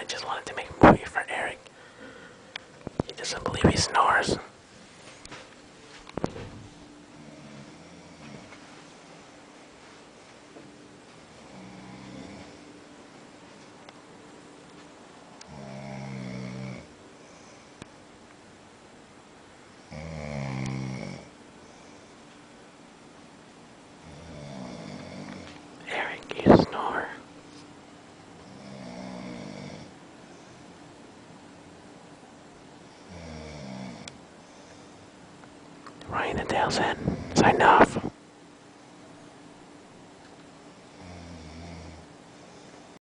just wanted to make a movie for Eric. He doesn't believe he snores. Eric, you snore. Ryan and Dale's in. Sign off.